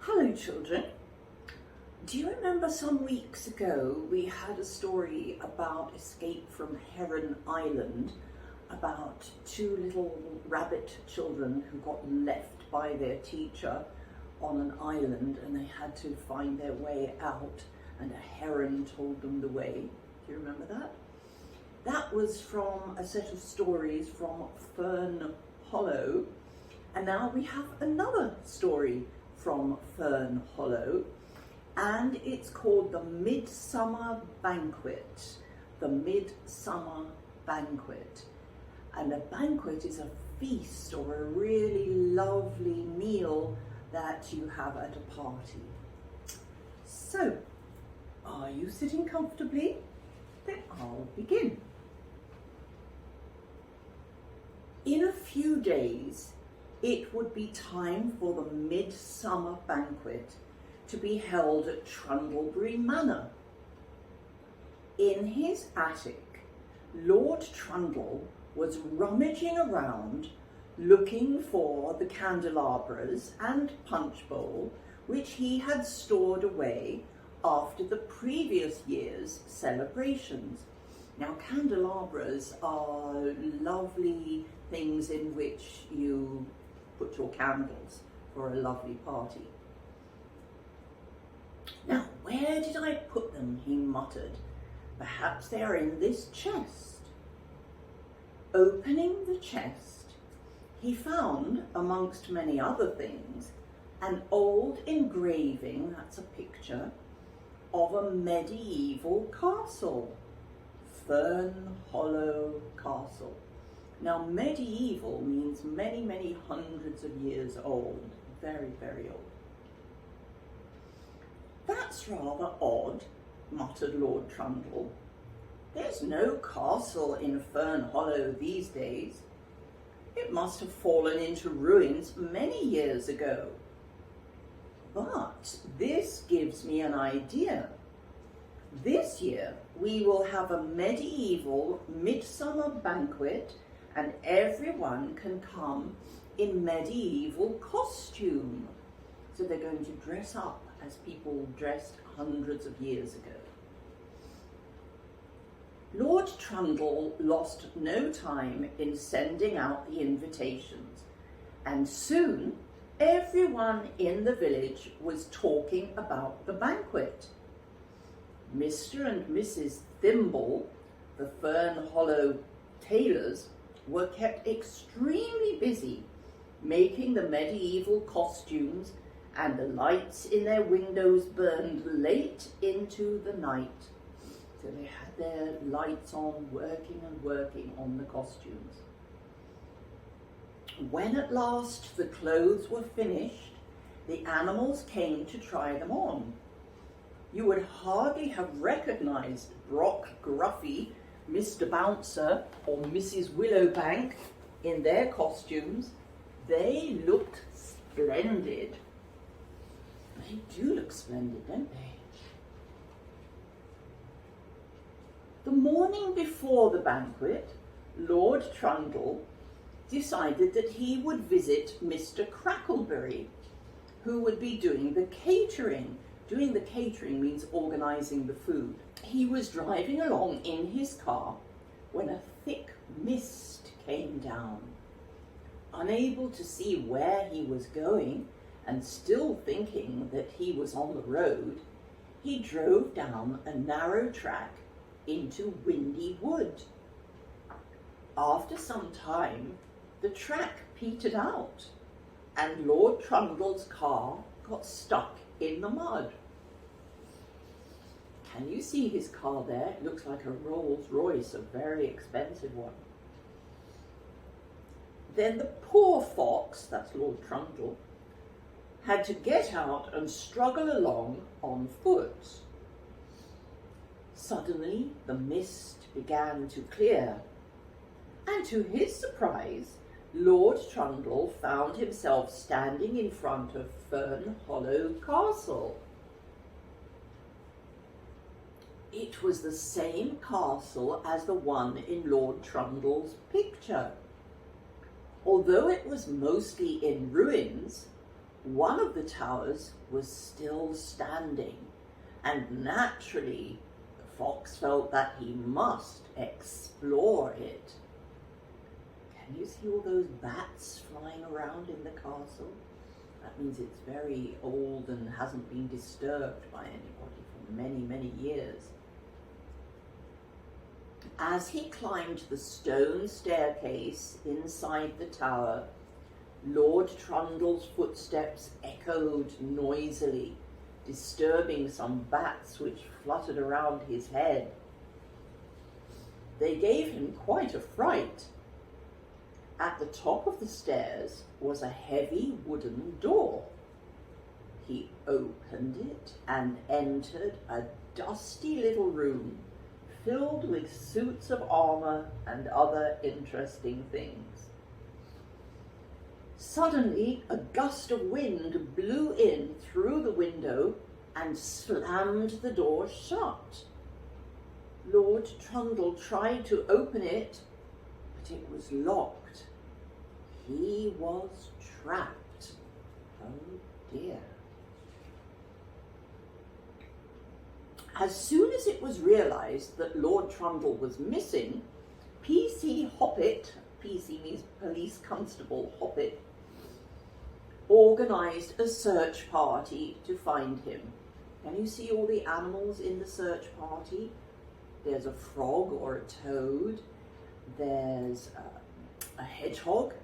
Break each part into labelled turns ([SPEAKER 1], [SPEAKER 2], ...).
[SPEAKER 1] Hello children, do you remember some weeks ago we had a story about escape from Heron Island, about two little rabbit children who got left by their teacher on an island and they had to find their way out and a heron told them the way. Do you remember that? That was from a set of stories from Fern Hollow, and now we have another story from Fern Hollow, and it's called the Midsummer Banquet. The Midsummer Banquet. And a banquet is a feast or a really lovely meal that you have at a party. So, are you sitting comfortably? Then I'll begin. In a few days, it would be time for the Midsummer Banquet to be held at Trundlebury Manor. In his attic, Lord Trundle was rummaging around looking for the candelabras and punch bowl which he had stored away after the previous year's celebrations. Now, candelabras are lovely things in which you put your candles for a lovely party. Now, where did I put them? He muttered. Perhaps they are in this chest. Opening the chest, he found, amongst many other things, an old engraving, that's a picture, of a medieval castle. Fern Hollow Castle. Now, medieval means many, many hundreds of years old. Very, very old. That's rather odd, muttered Lord Trundle. There's no castle in Fern Hollow these days. It must have fallen into ruins many years ago. But this gives me an idea. This year we will have a medieval midsummer banquet and everyone can come in medieval costume. So they're going to dress up as people dressed hundreds of years ago. Lord Trundle lost no time in sending out the invitations, and soon everyone in the village was talking about the banquet. Mr. and Mrs. Thimble, the Fern Hollow tailors, were kept extremely busy making the medieval costumes, and the lights in their windows burned late into the night. So they had their lights on, working on the costumes. When at last the clothes were finished, the animals came to try them on. You would hardly have recognized Brock Gruffy, Mr. Bouncer, or Mrs. Willowbank in their costumes. They looked splendid. They do look splendid, don't they? The morning before the banquet, Lord Trundle decided that he would visit Mr. Crackleberry, who would be doing the catering. Doing the catering means organising the food. He was driving along in his car when a thick mist came down. Unable to see where he was going and still thinking that he was on the road, he drove down a narrow track into Windy Wood. After some time, the track petered out and Lord Trundle's car got stuck in the mud. Can you see his car there? It looks like a Rolls Royce, a very expensive one. Then the poor fox, that's Lord Trundle, had to get out and struggle along on foot. Suddenly the mist began to clear, and to his surprise, Lord Trundle found himself standing in front of Fern Hollow Castle. It was the same castle as the one in Lord Trundle's picture. Although it was mostly in ruins, one of the towers was still standing, and naturally the fox felt that he must explore it. Can you see all those bats flying around in the castle? That means it's very old and hasn't been disturbed by anybody for many, many years. As he climbed the stone staircase inside the tower, Lord Trundle's footsteps echoed noisily, disturbing some bats which fluttered around his head. They gave him quite a fright. At the top of the stairs was a heavy wooden door. He opened it and entered a dusty little room filled with suits of armor and other interesting things. Suddenly, a gust of wind blew in through the window and slammed the door shut. Lord Trundle tried to open it, but it was locked. He was trapped. Oh dear. As soon as it was realised that Lord Trundle was missing, PC Hoppet, PC means Police Constable Hoppet, organised a search party to find him. Can you see all the animals in the search party? There's a frog or a toad. There's a hedgehog.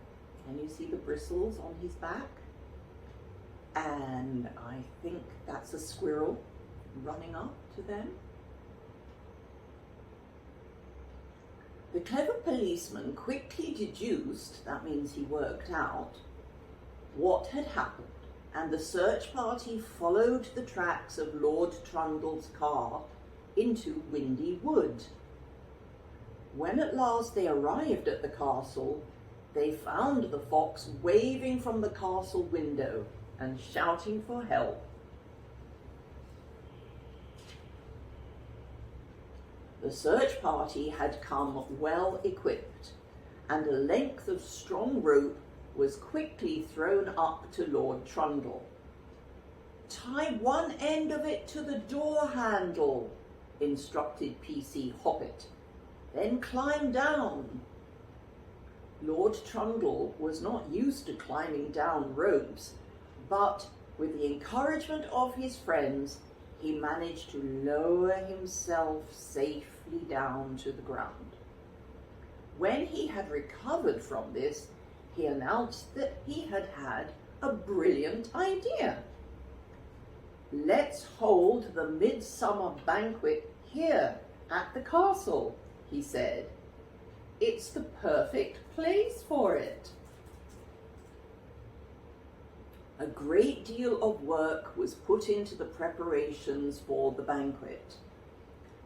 [SPEAKER 1] Can you see the bristles on his back? And I think that's a squirrel running up to them. The clever policeman quickly deduced, that means he worked out, what had happened, and the search party followed the tracks of Lord Trundle's car into Windy Wood. When at last they arrived at the castle, they found the fox waving from the castle window and shouting for help. The search party had come well equipped, and a length of strong rope was quickly thrown up to Lord Trundle. "Tie one end of it to the door handle," instructed PC Hoppet. "Then climb down." Lord Trundle was not used to climbing down ropes, but with the encouragement of his friends, he managed to lower himself safely down to the ground. When he had recovered from this, he announced that he had had a brilliant idea. "Let's hold the Midsummer Banquet here at the castle," he said. "It's the perfect place for it." A great deal of work was put into the preparations for the banquet.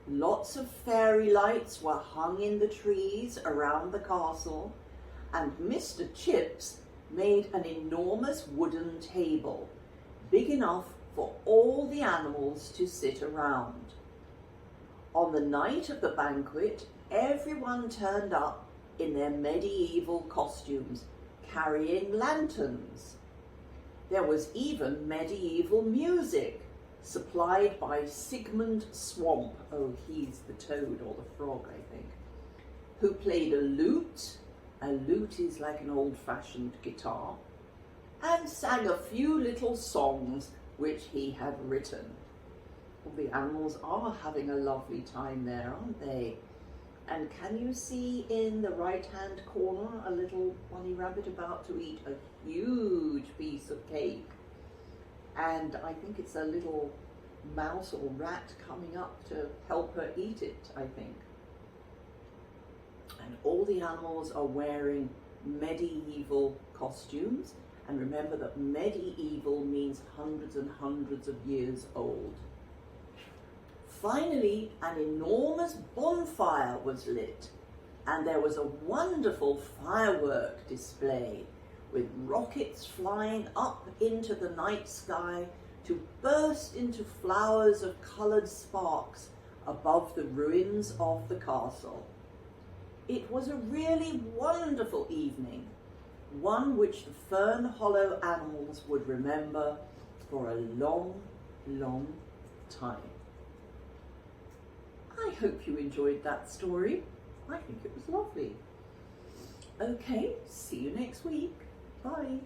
[SPEAKER 1] Lots of fairy lights were hung in the trees around the castle, and Mr. Chips made an enormous wooden table, big enough for all the animals to sit around. On the night of the banquet, everyone turned up in their medieval costumes, carrying lanterns. There was even medieval music, supplied by Sigmund Swamp, oh he's the toad or the frog I think, who played a lute is like an old-fashioned guitar, and sang a few little songs which he had written. Well, the animals are having a lovely time there, aren't they? And can you see in the right-hand corner a little bunny rabbit about to eat a huge piece of cake? And I think it's a little mouse or rat coming up to help her eat it, I think. And all the animals are wearing medieval costumes. And remember that medieval means hundreds and hundreds of years old. Finally, an enormous bonfire was lit, and there was a wonderful firework display with rockets flying up into the night sky to burst into flowers of coloured sparks above the ruins of the castle. It was a really wonderful evening, one which the Fern Hollow animals would remember for a long, long time. I hope you enjoyed that story. I think it was lovely. Okay, see you next week. Bye.